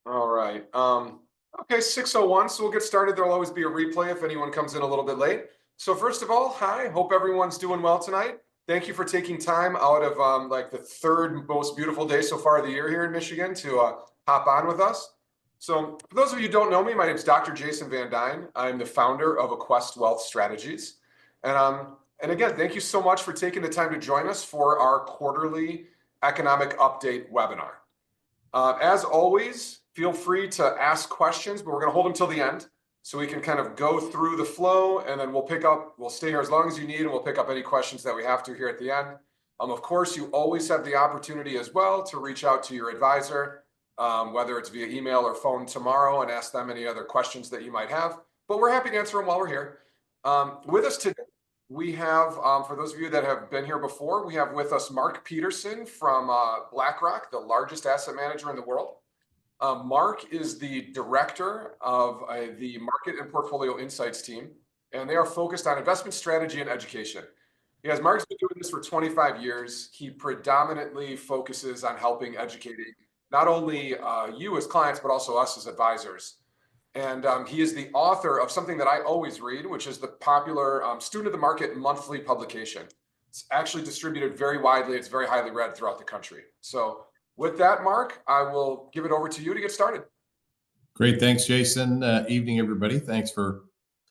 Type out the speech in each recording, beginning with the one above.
All right. Okay, 6:01. So we'll get started. There'll always be a replay if anyone comes in a little bit late. So first of all, hi. Hope everyone's doing well tonight. Thank you for taking time out of like the third most beautiful day so far of the year here in Michigan to hop on with us. So for those of you who don't know me, my name is Dr. Jason Van Dyne. I'm the founder of Aquest Wealth Strategies. And again, thank you so much for taking the time to join us for our quarterly economic update webinar. As always, feel free to ask questions, but we're going to hold them till the end so we can kind of go through the flow, and then we'll stay here as long as you need, and we'll pick up any questions that we have to here at the end. Of course, you always have the opportunity as well to reach out to your advisor, whether it's via email or phone tomorrow, and ask them any other questions that you might have. But we're happy to answer them while we're here. With us today, we have, for those of you that have been here before, we have with us Mark Peterson from BlackRock, the largest asset manager in the world. Mark is the director of the Market and Portfolio Insights team, and they are focused on investment strategy and education. Yes, Mark's been doing this for 25 years. He predominantly focuses on helping educating not only you as clients, but also us as advisors. And he is the author of something that I always read, which is the popular Student of the Market monthly publication. It's actually distributed very widely. It's very highly read throughout the country. So with that, Mark, I will give it over to you to get started. Great. Thanks, Jason. Evening, everybody. Thanks for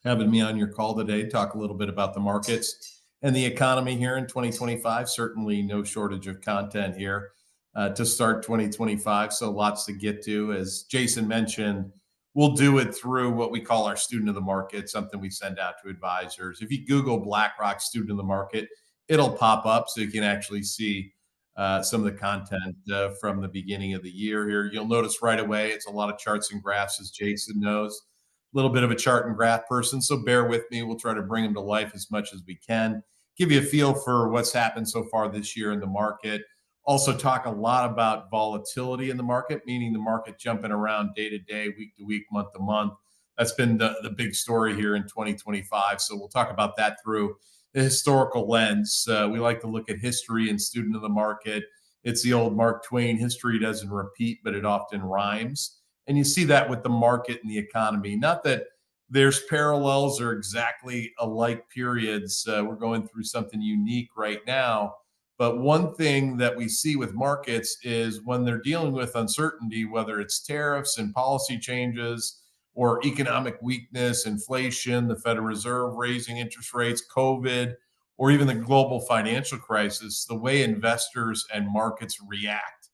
having me on your call today. Talk a little bit about the markets and the economy here in 2025. Certainly no shortage of content here to start 2025. So lots to get to. As Jason mentioned, we'll do it through what we call our Student of the Market, something we send out to advisors. If you Google BlackRock Student of the Market, it'll pop up so you can actually see some of the content from the beginning of the year here. You'll notice right away it's a lot of charts and graphs, as Jason knows. A little bit of a chart and graph person, so bear with me. We'll try to bring them to life as much as we can, give you a feel for what's happened so far this year in the market. Also talk a lot about volatility in the market, meaning the market jumping around day to day, week to week, month to month. That's been the big story here in 2025. So we'll talk about that through the historical lens. We like to look at history and Student of the Market. It's the old Mark Twain, history doesn't repeat, but it often rhymes. And you see that with the market and the economy. Not that there's parallels or exactly alike periods. We're going through something unique right now. But one thing that we see with markets is when they're dealing with uncertainty, whether it's tariffs and policy changes, or economic weakness, inflation, the Federal Reserve raising interest rates, COVID, or even the global financial crisis, the way investors and markets react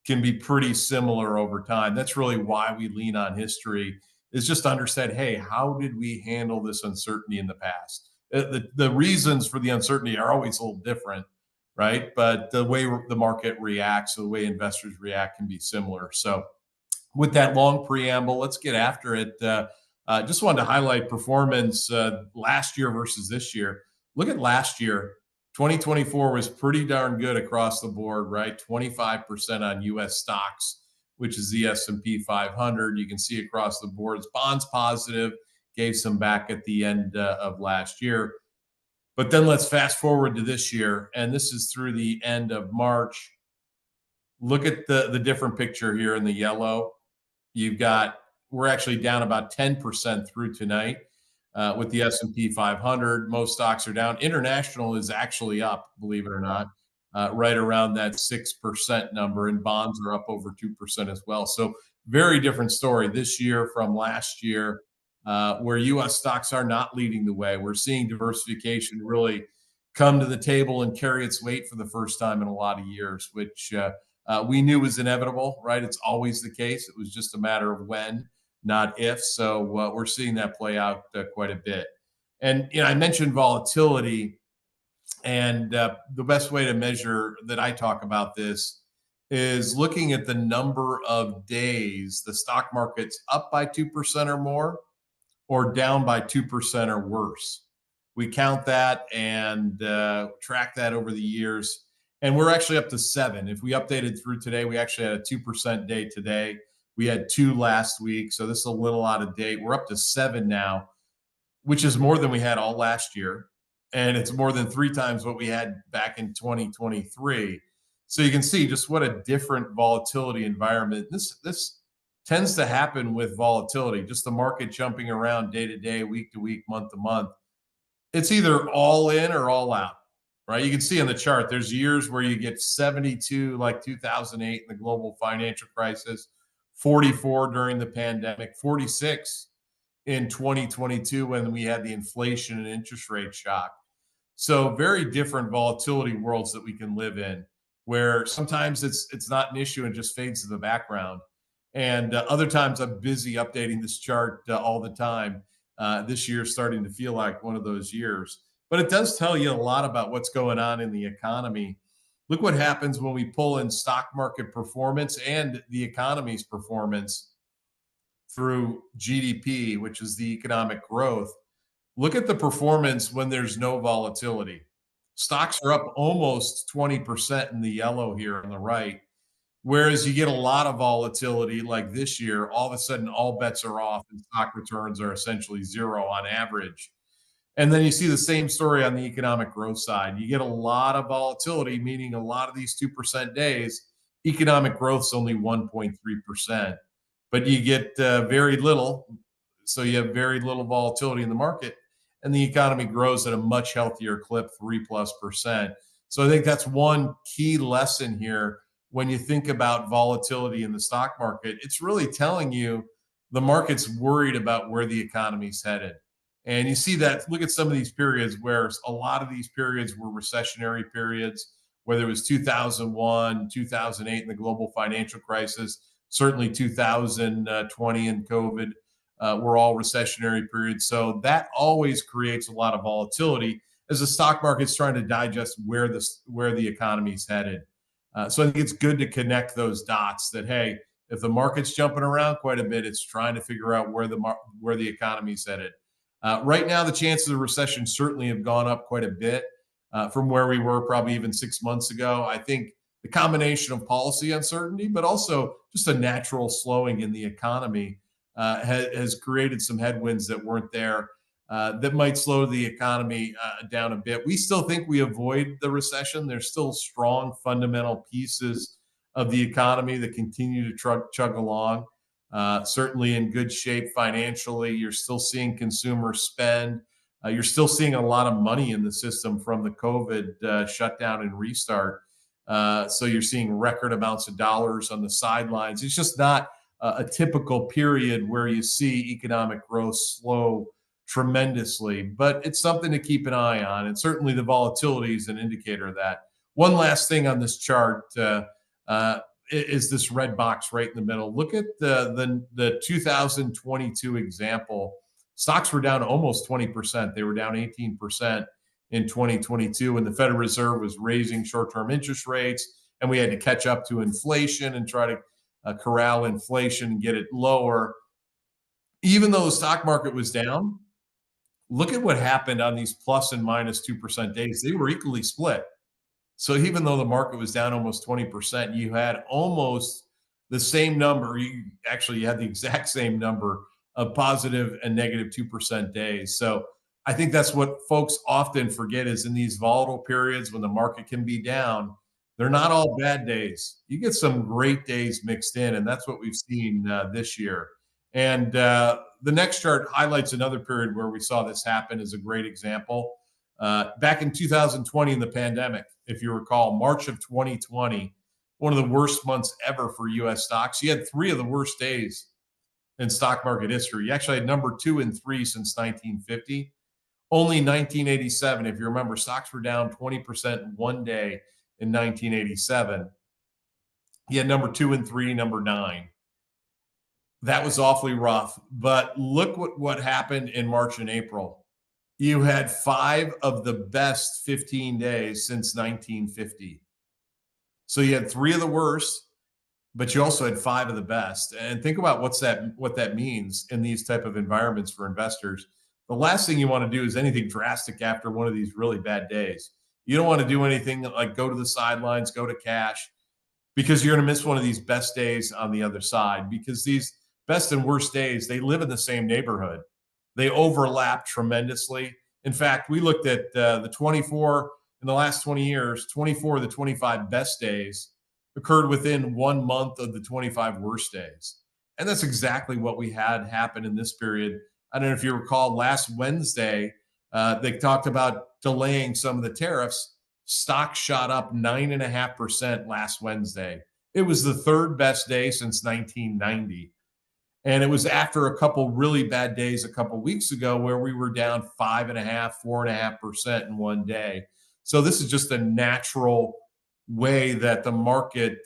can be pretty similar over time. That's really why we lean on history, is just to understand, hey, how did we handle this uncertainty in the past? The reasons for the uncertainty are always a little different, right? But the way the market reacts, the way investors react can be similar. So with that long preamble, let's get after it. Just wanted to highlight performance last year versus this year. Look at last year. 2024 was pretty darn good across the board, right? 25% on U.S. stocks, which is the S&P 500. You can see across the boards, bonds positive, gave some back at the end of last year. But then let's fast forward to this year, and this is through the end of March. Look at the different picture here in the yellow. We're actually down about 10% through tonight with the S&P 500. Most stocks are down. International is actually up, believe it or not, right around that 6% number, and bonds are up over 2% as well. So very different story this year from last year, where U.S. stocks are not leading the way. We're seeing diversification really come to the table and carry its weight for the first time in a lot of years, which we knew was inevitable, right? It's always the case. It was just a matter of when, not if. So we're seeing that play out quite a bit. And I mentioned volatility, and the best way to measure that I talk about this is looking at the number of days the stock market's up by 2% or more, or down by 2% or worse. We count that and track that over the years. And we're actually up to 7. If we updated through today, we actually had a 2% day today. We had 2 last week, so this is a little out of date. We're up to 7 now, which is more than we had all last year. And it's more than 3 times what we had back in 2023. So you can see just what a different volatility environment. This tends to happen with volatility, just the market jumping around day to day, week to week, month to month. It's either all in or all out, right? You can see on the chart, there's years where you get 72, like 2008 in the global financial crisis, 44 during the pandemic, 46 in 2022 when we had the inflation and interest rate shock. So very different volatility worlds that we can live in, where sometimes it's not an issue and just fades to the background, and other times I'm busy updating this chart all the time. This year starting to feel like one of those years, but it does tell you a lot about what's going on in the economy. Look what happens when we pull in stock market performance and the economy's performance through GDP, which is the economic growth. Look at the performance when there's no volatility. Stocks are up almost 20% in the yellow here on the right. Whereas you get a lot of volatility like this year, all of a sudden all bets are off and stock returns are essentially zero on average. And then you see the same story on the economic growth side. You get a lot of volatility, meaning a lot of these 2% days, economic growth is only 1.3%. But you get very little. So you have very little volatility in the market, and the economy grows at a much healthier clip, 3+%. So I think that's one key lesson here. When you think about volatility in the stock market, it's really telling you the market's worried about where the economy's headed. And you see that, look at some of these periods where a lot of these periods were recessionary periods, whether it was 2001, 2008 in the global financial crisis, certainly 2020 and COVID were all recessionary periods. So that always creates a lot of volatility as the stock market's trying to digest where the economy's headed. So I think it's good to connect those dots that, hey, if the market's jumping around quite a bit, it's trying to figure out where the economy's headed. Right now, the chances of recession certainly have gone up quite a bit from where we were probably even 6 months ago. I think the combination of policy uncertainty, but also just a natural slowing in the economy has created some headwinds that weren't there that might slow the economy down a bit. We still think we avoid the recession. There's still strong fundamental pieces of the economy that continue to chug along. Certainly in good shape financially. You're still seeing consumers spend. You're still seeing a lot of money in the system from the COVID shutdown and restart. So you're seeing record amounts of dollars on the sidelines. It's just not a typical period where you see economic growth slow tremendously, but it's something to keep an eye on. And certainly the volatility is an indicator of that. One last thing on this chart is this red box right in the middle. Look at the 2022 example. Stocks were down almost 20%. They were down 18% in 2022 when the Federal Reserve was raising short-term interest rates, and we had to catch up to inflation and try to corral inflation and get it lower. Even though the stock market was down, look at what happened on these plus and minus 2% days. They were equally split. So even though the market was down almost 20%, you had almost the same number. You had the exact same number of positive and negative 2% days. So I think that's what folks often forget is in these volatile periods when the market can be down, they're not all bad days. You get some great days mixed in, and that's what we've seen this year. And the next chart highlights another period where we saw this happen as a great example. Back in 2020 in the pandemic, if you recall, March of 2020, one of the worst months ever for U.S. stocks. You had 3 of the worst days in stock market history. You actually had number 2 and 3 since 1950. Only 1987, if you remember, stocks were down 20% in one day in 1987. You had number 2 and 3, number 9. That was awfully rough. But look what happened in March and April. You had 5 of the best 15 days since 1950. So you had 3 of the worst, but you also had 5 of the best. And think about what that means in these type of environments for investors. The last thing you want to do is anything drastic after one of these really bad days. You don't want to do anything like go to the sidelines, go to cash, because you're going to miss one of these best days on the other side, because these best and worst days, they live in the same neighborhood. They overlap tremendously. In fact, we looked at the 24 in the last 20 years, 24 of the 25 best days occurred within 1 month of the 25 worst days. And that's exactly what we had happen in this period. I don't know if you recall last Wednesday, they talked about delaying some of the tariffs. Stock shot up 9.5% last Wednesday. It was the third best day since 1990. And it was after a couple really bad days a couple weeks ago where we were down 5.5, 4.5% in one day. So this is just a natural way that the market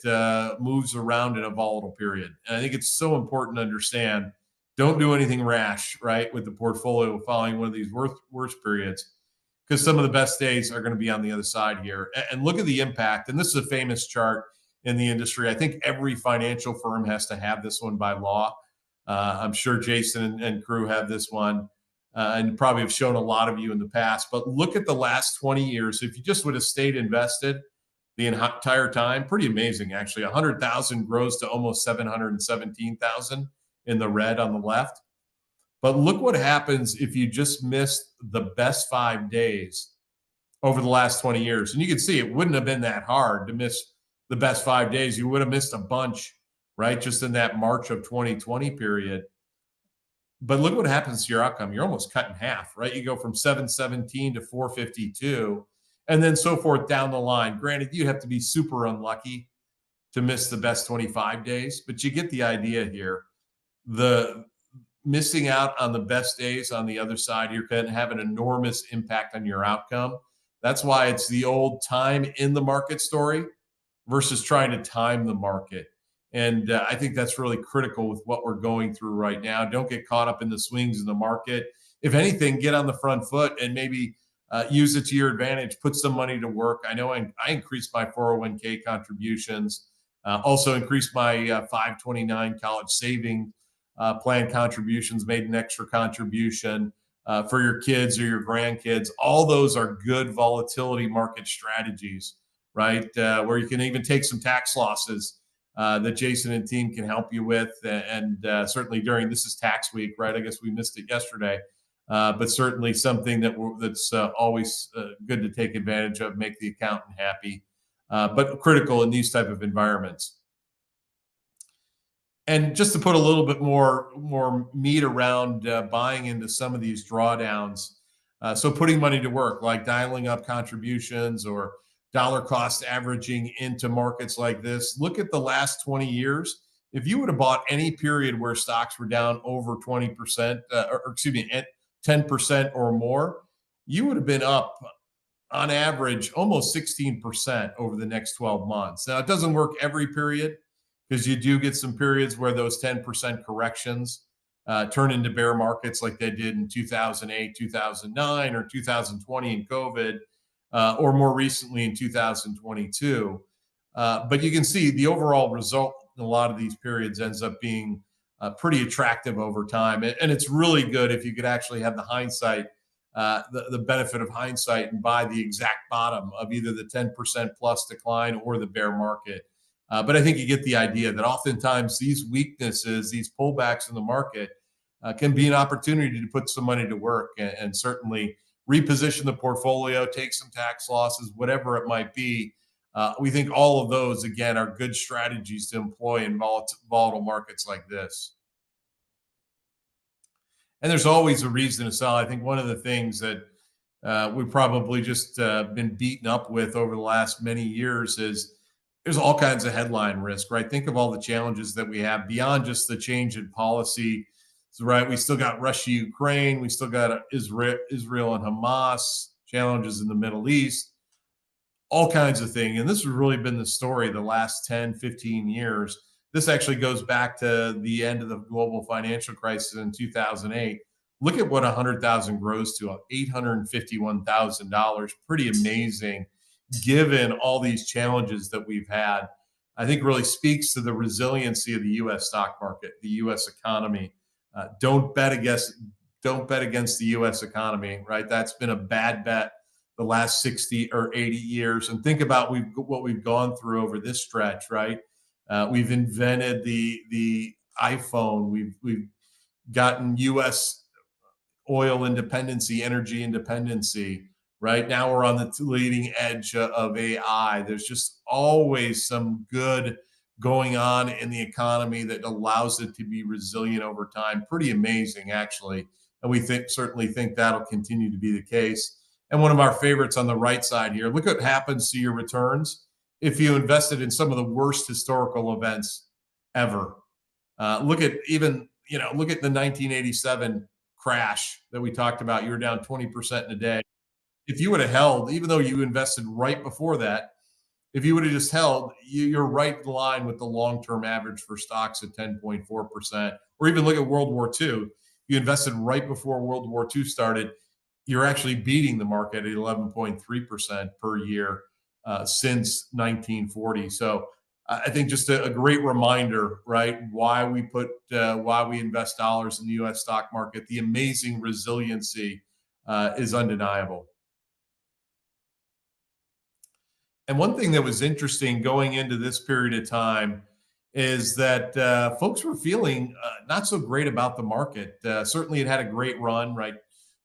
moves around in a volatile period. And I think it's so important to understand, don't do anything rash, right, with the portfolio following one of these worst periods, because some of the best days are going to be on the other side here. And look at the impact. And this is a famous chart in the industry. I think every financial firm has to have this one by law. I'm sure Jason and crew have this one, and probably have shown a lot of you in the past. But look at the last 20 years. If you just would have stayed invested the entire time, pretty amazing, actually. 100,000 grows to almost 717,000 in the red on the left. But look what happens if you just missed the best 5 days over the last 20 years. And you can see it wouldn't have been that hard to miss the best 5 days. You would have missed a bunch, right? Just in that March of 2020 period. But look what happens to your outcome. You're almost cut in half, right? You go from 717 to 452 and then so forth down the line. Granted, you'd have to be super unlucky to miss the best 25 days, but you get the idea here. The missing out on the best days on the other side, you're going to have an enormous impact on your outcome. That's why it's the old time in the market story versus trying to time the market. And I think that's really critical with what we're going through right now. Don't get caught up in the swings in the market. If anything, get on the front foot and maybe use it to your advantage. Put some money to work. I know I increased my 401k contributions, also increased my 529 college saving plan contributions, made an extra contribution for your kids or your grandkids. All those are good volatility market strategies, right? Where you can even take some tax losses that Jason and team can help you with. And certainly during, this is tax week, right? I guess we missed it yesterday, but certainly something that's always good to take advantage of, make the accountant happy, but critical in these type of environments. And just to put a little bit more meat around buying into some of these drawdowns, so putting money to work, like dialing up contributions or dollar cost averaging into markets like this. Look at the last 20 years. If you would have bought any period where stocks were down over 20%, or excuse me, 10% or more, you would have been up on average almost 16% over the next 12 months. Now, it doesn't work every period, because you do get some periods where those 10% corrections turn into bear markets like they did in 2008, 2009, or 2020 in COVID, or more recently in 2022. But you can see the overall result in a lot of these periods ends up being pretty attractive over time. And it's really good if you could actually have the hindsight, the benefit of hindsight, and buy the exact bottom of either the 10% plus decline or the bear market. But I think you get the idea that oftentimes these weaknesses, these pullbacks in the market can be an opportunity to put some money to work and certainly reposition the portfolio, take some tax losses, whatever it might be. We think all of those, again, are good strategies to employ in volatile markets like this. And there's always a reason to sell. I think one of the things that we've probably just been beaten up with over the last many years is there's all kinds of headline risk, right? Think of all the challenges that we have beyond just the change in policy, right? We still got Russia, Ukraine. We still got Israel and Hamas, challenges in the Middle East, all kinds of things. And this has really been the story the last 10, 15 years. This actually goes back to the end of the global financial crisis in 2008. Look at what 100,000 grows to, $851,000. Pretty amazing, given all these challenges that we've had. I think really speaks to the resiliency of the U.S. stock market, the U.S. economy. Don't bet against the U.S. economy, right? That's been a bad bet the last 60 or 80 years. And think about what we've gone through over this stretch, right? We've invented the iPhone. We've gotten U.S. oil independency, energy independency. Right now, we're on the leading edge of AI. There's just always some good going on in the economy that allows it to be resilient over time. Pretty amazing, actually. And we certainly think that'll continue to be the case. And one of our favorites on the right side here, look what happens to your returns if you invested in some of the worst historical events ever. Look at the 1987 crash that we talked about. You were down 20% in a day. If you would have held, even though you invested right before that, if you would have just held, you're right in line with the long-term average for stocks at 10.4%. Or even look at World War II. You invested right before World War II started. You're actually beating the market at 11.3% per year since 1940. So I think just a great reminder, right? Why we invest dollars in the U.S. stock market. The amazing resiliency is undeniable. And one thing that was interesting going into this period of time is that folks were feeling not so great about the market. Certainly, it had a great run, right?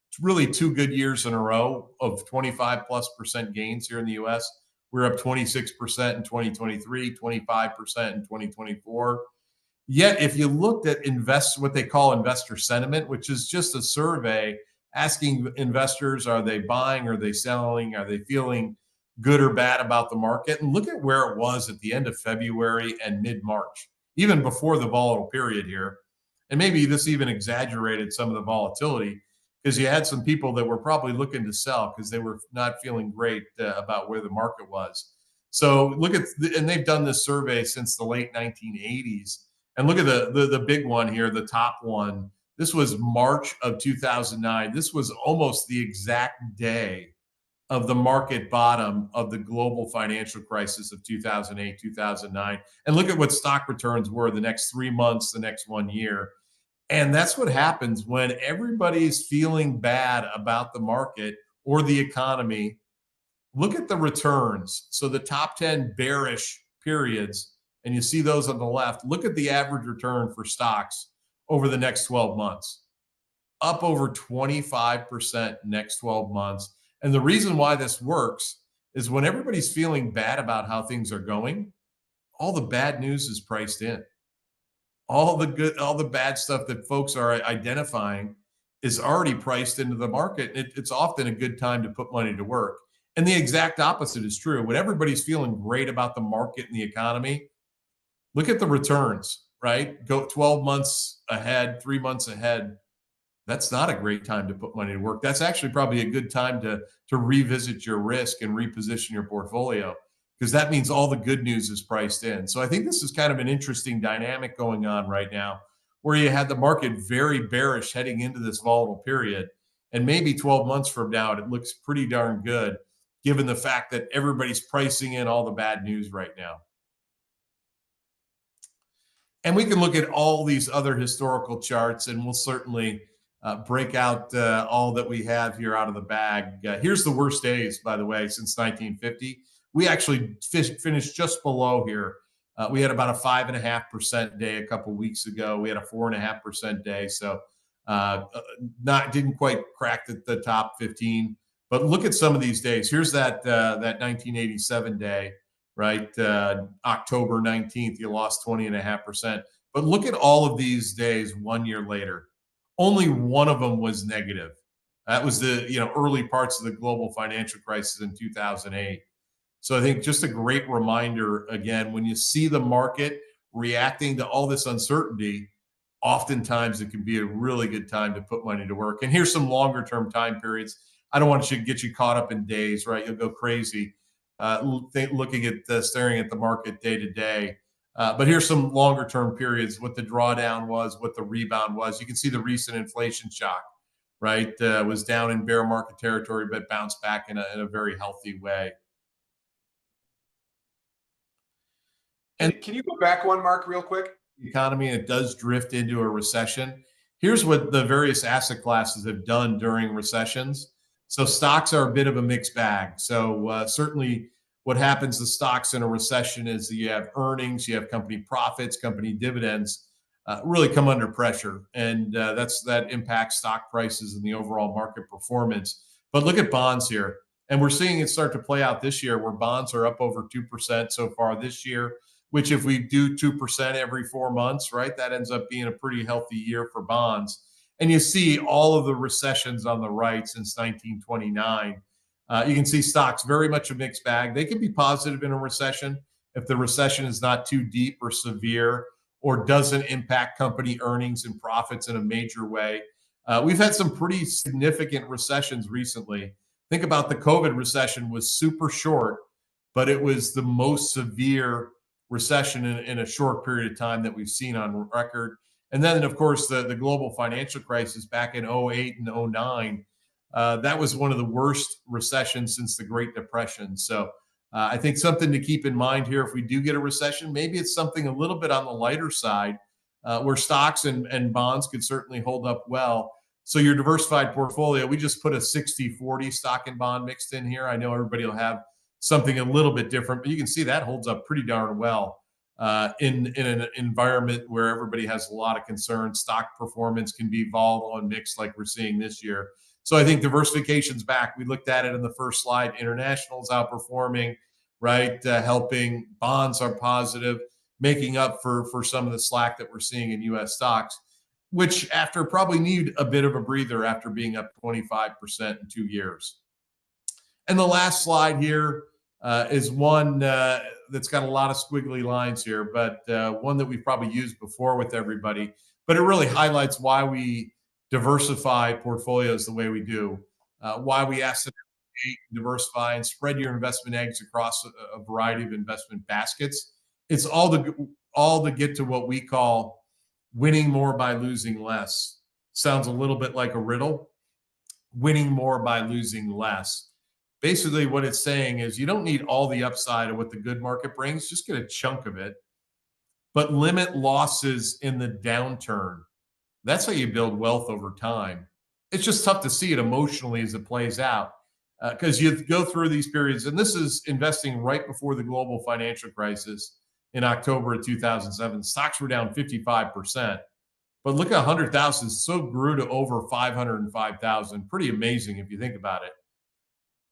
It's really 2 good years in a row of 25+% gains here in the U.S. We're up 26% in 2023, 25% in 2024. Yet, if you looked at what they call investor sentiment, which is just a survey asking investors, are they buying, are they selling, are they feeling good or bad about the market? And look at where it was at the end of February and mid-March, even before the volatile period here. And maybe this even exaggerated some of the volatility because you had some people that were probably looking to sell because they were not feeling great about where the market was. So look at, and they've done this survey since the late 1980s. And look at the big one here, the top one. This was March of 2009. This was almost the exact day of the market bottom of the global financial crisis of 2008, 2009. And look at what stock returns were the next 3 months, the next 1 year. And that's what happens when everybody's feeling bad about the market or the economy. Look at the returns. So the top 10 bearish periods, and you see those on the left. Look at the average return for stocks over the next 12 months. Up over 25% next 12 months. And the reason why this works is when everybody's feeling bad about how things are going, all the bad news is priced in. All the bad stuff that folks are identifying is already priced into the market. It's often a good time to put money to work. And the exact opposite is true. When everybody's feeling great about the market and the economy, look at the returns, right? Go 12 months ahead, 3 months ahead. That's not a great time to put money to work. That's actually probably a good time to revisit your risk and reposition your portfolio because that means all the good news is priced in. So I think this is kind of an interesting dynamic going on right now where you had the market very bearish heading into this volatile period. And maybe 12 months from now, it looks pretty darn good given the fact that everybody's pricing in all the bad news right now. And we can look at all these other historical charts and we'll certainly break out all that we have here out of the bag. Here's the worst days, by the way, since 1950. We actually finished just below here. We had about a 5.5% day a couple weeks ago. We had a 4.5% day, so didn't quite crack the top 15. But look at some of these days. Here's that 1987 day, right? October 19th, you lost 20.5%. But look at all of these days 1 year later. Only one of them was negative. That was the early parts of the global financial crisis in 2008. So I think just a great reminder, again, when you see the market reacting to all this uncertainty, oftentimes it can be a really good time to put money to work. And here's some longer term time periods. I don't want to get you caught up in days, right? You'll go crazy looking at staring at the market day to day. But here's some longer term periods, what the drawdown was, what the rebound was. You can see the recent inflation shock, right? Was down in bear market territory, but bounced back in a very healthy way. And can you go back one, Mark, real quick? The economy, and it does drift into a recession. Here's what the various asset classes have done during recessions. So stocks are a bit of a mixed bag. So certainly what happens to stocks in a recession is you have earnings, you have company profits, company dividends really come under pressure. And that impacts stock prices and the overall market performance. But look at bonds here. And we're seeing it start to play out this year where bonds are up over 2% so far this year. which if we do 2% every 4 months, right, that ends up being a pretty healthy year for bonds. And you see all of the recessions on the right since 1929. You can see stocks very much a mixed bag. They can be positive in a recession if the recession is not too deep or severe or doesn't impact company earnings and profits in a major way. We've had some pretty significant recessions recently. Think about the COVID recession was super short, but it was the most severe recession in a short period of time that we've seen on record. And then, of course, the global financial crisis back in '08 and '09, that was one of the worst recessions since the Great Depression. So I think something to keep in mind here, if we do get a recession, maybe it's something a little bit on the lighter side, where stocks and bonds could certainly hold up well. So your diversified portfolio, we just put a 60-40 stock and bond mixed in here. I know everybody will have something a little bit different, but you can see that holds up pretty darn well in an environment where everybody has a lot of concerns. Stock performance can be volatile and mixed like we're seeing this year. So I think diversification's back. We looked at it in the first slide. International's outperforming, right? Helping. Bonds are positive, making up for some of the slack that we're seeing in U.S. stocks, which after probably need a bit of a breather after being up 25% in 2 years. And the last slide here is one that's got a lot of squiggly lines here, but one that we've probably used before with everybody. But it really highlights why we diversify portfolios the way we do, why we asset diversify and spread your investment eggs across a variety of investment baskets. It's all to get to what we call winning more by losing less. Sounds a little bit like a riddle. Winning more by losing less. Basically, what it's saying is you don't need all the upside of what the good market brings, just get a chunk of it, but limit losses in the downturn. That's how you build wealth over time. It's just tough to see it emotionally as it plays out because you go through these periods, and this is investing right before the global financial crisis in October of 2007. Stocks were down 55%. But look at 100,000, so grew to over 505,000. Pretty amazing if you think about it.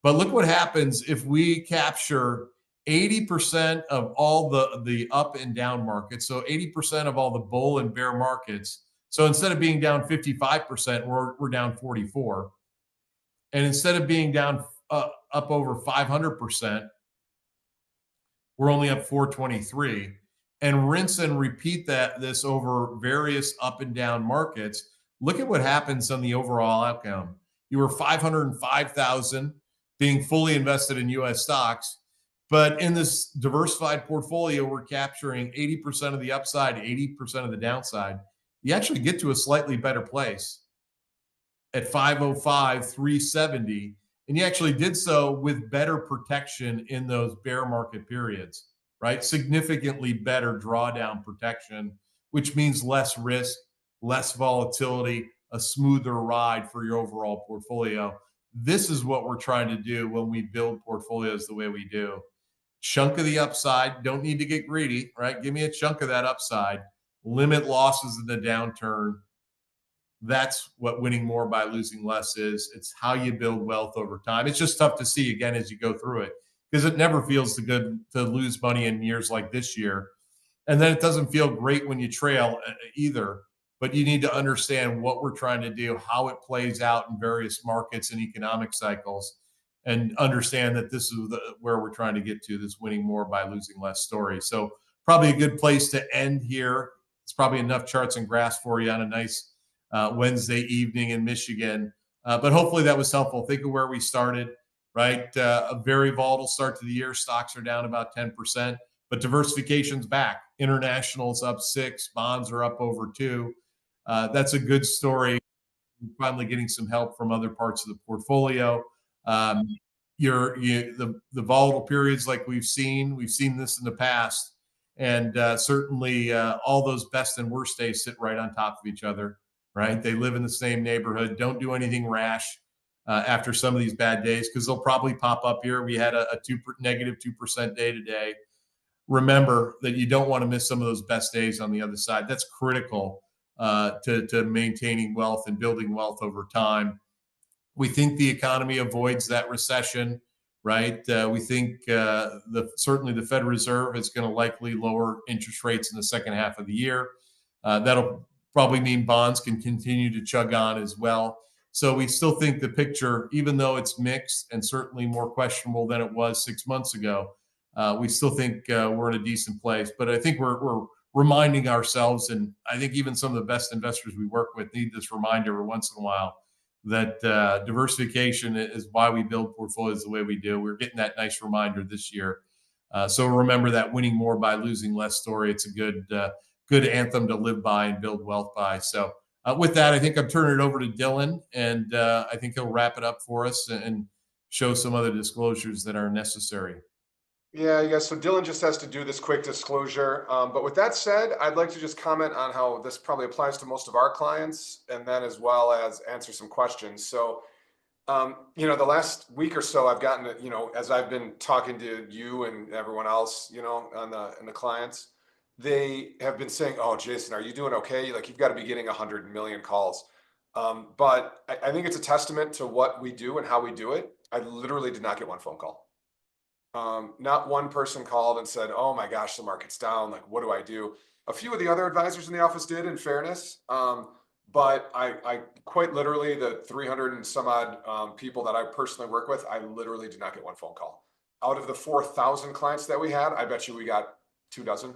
But look what happens if we capture 80% of all the up and down markets. So 80% of all the bull and bear markets. So instead of being down 55%, we're down 44. And instead of being down up over 500%, we're only up 423. And rinse and repeat this over various up and down markets. Look at what happens on the overall outcome. You were 505,000 being fully invested in U.S. stocks, but in this diversified portfolio, we're capturing 80% of the upside, 80% of the downside. You actually get to a slightly better place at 505, 370, and you actually did so with better protection in those bear market periods, right? Significantly better drawdown protection, which means less risk, less volatility, a smoother ride for your overall portfolio. This is what we're trying to do when we build portfolios the way we do. Chunk of the upside, don't need to get greedy, right? Give me a chunk of that upside, limit losses in the downturn. That's what winning more by losing less is. It's how you build wealth over time. It's just tough to see again as you go through it because it never feels good to lose money in years like this year. And then it doesn't feel great when you trail either. But you need to understand what we're trying to do, how it plays out in various markets and economic cycles, and understand that this is where we're trying to get to, this winning more by losing less story. So probably a good place to end here. It's probably enough charts and graphs for you on a nice Wednesday evening in Michigan. But hopefully that was helpful. Think of where we started, right? A very volatile start to the year. Stocks are down about 10%, but diversification's back. International's up 6, bonds are up over 2. That's a good story. Finally getting some help from other parts of the portfolio. The volatile periods like we've seen this in the past, and certainly all those best and worst days sit right on top of each other, right? They live in the same neighborhood. Don't do anything rash after some of these bad days because they'll probably pop up here. We had a negative 2% day today. Remember that you don't want to miss some of those best days on the other side. That's critical to maintaining wealth and building wealth over time. We think the economy avoids that recession, right? We think certainly the Fed Reserve is going to likely lower interest rates in the second half of the year. That'll probably mean bonds can continue to chug on as well. So we still think the picture, even though it's mixed and certainly more questionable than it was 6 months ago, we still think we're in a decent place. But I think we're reminding ourselves, and I think even some of the best investors we work with need this reminder every once in a while, that diversification is why we build portfolios the way we do. We're getting that nice reminder this year. So remember that winning more by losing less story. It's a good anthem to live by and build wealth by. So with that, I think I'm turning it over to Dylan, and I think he'll wrap it up for us and show some other disclosures that are necessary. Yeah, you guys. So Dylan just has to do this quick disclosure. But with that said, I'd like to just comment on how this probably applies to most of our clients, and then as well as answer some questions. So, the last week or so, I've gotten, as I've been talking to you and everyone else, on the clients, they have been saying, "Oh, Jason, are you doing okay? Like, you've got to be getting 100 million calls." But I think it's a testament to what we do and how we do it. I literally did not get one phone call. Not one person called and said, "Oh my gosh, the market's down. Like, what do I do?" A few of the other advisors in the office did, in fairness. But I quite literally, the 300 and some odd people that I personally work with, I literally did not get one phone call. Out of the 4,000 clients that we had, I bet you we got 2 dozen,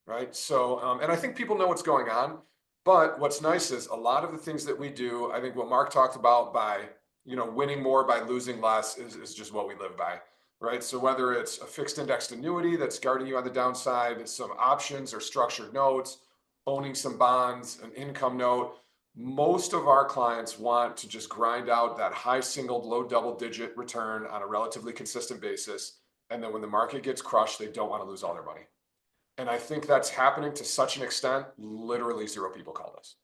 right? So, and I think people know what's going on. But what's nice is a lot of the things that we do, I think what Mark talked about by, winning more by losing less is just what we live by. Right. So whether it's a fixed indexed annuity that's guarding you on the downside, some options or structured notes, owning some bonds, an income note, most of our clients want to just grind out that high single, low double digit return on a relatively consistent basis. And then when the market gets crushed, they don't want to lose all their money. And I think that's happening to such an extent, literally 0 people called us.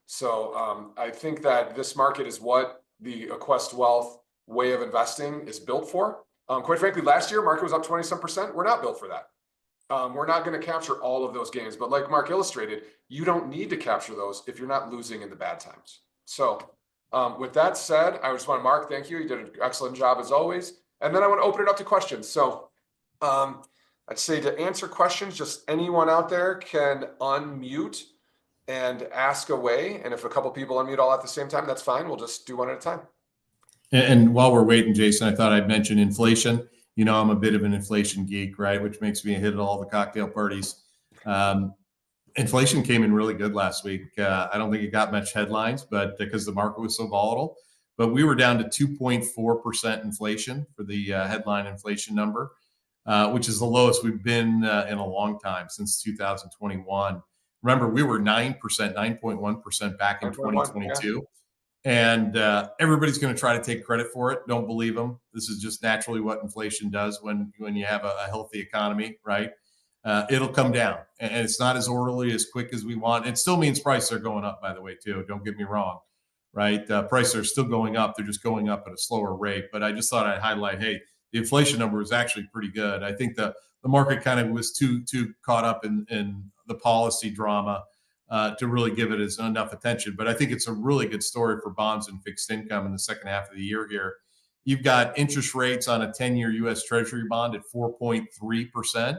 So I think that this market is what the Aquest Wealth way of investing is built for. Quite frankly, last year, market was up 20-some%. We're not built for that. We're not going to capture all of those gains. But like Mark illustrated, you don't need to capture those if you're not losing in the bad times. So with that said, I just want to, Mark, thank you. You did an excellent job as always. And then I want to open it up to questions. So I'd say to answer questions, just anyone out there can unmute and ask away. And if a couple people unmute all at the same time, that's fine. We'll just do one at a time. And while we're waiting, Jason, I thought I'd mention inflation. I'm a bit of an inflation geek, right? Which makes me a hit at all the cocktail parties. Inflation came in really good last week. I don't think it got much headlines, but because the market was so volatile, but we were down to 2.4% inflation for the headline inflation number, which is the lowest we've been in a long time, since 2021. Remember, we were 9%, 9.1% back in 2022. Yeah. And everybody's going to try to take credit for it. Don't believe them. This is just naturally what inflation does when you have a healthy economy, right? It'll come down, and it's not as orderly, as quick as we want. It still means prices are going up, by the way, too. Don't get me wrong, right? Prices are still going up. They're just going up at a slower rate. But I just thought I'd highlight, hey, the inflation number is actually pretty good. I think the market kind of was too caught up in the policy drama to really give it enough attention. But I think it's a really good story for bonds and fixed income in the second half of the year here. You've got interest rates on a 10-year U.S. Treasury bond at 4.3%,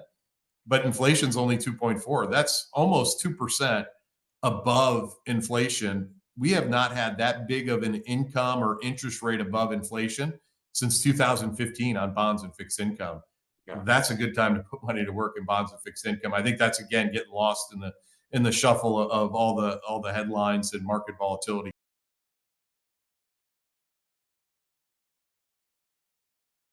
but inflation's only 2.4%. That's almost 2% above inflation. We have not had that big of an income or interest rate above inflation since 2015 on bonds and fixed income. Yeah. That's a good time to put money to work in bonds and fixed income. I think that's, again, getting lost in the shuffle of all the headlines and market volatility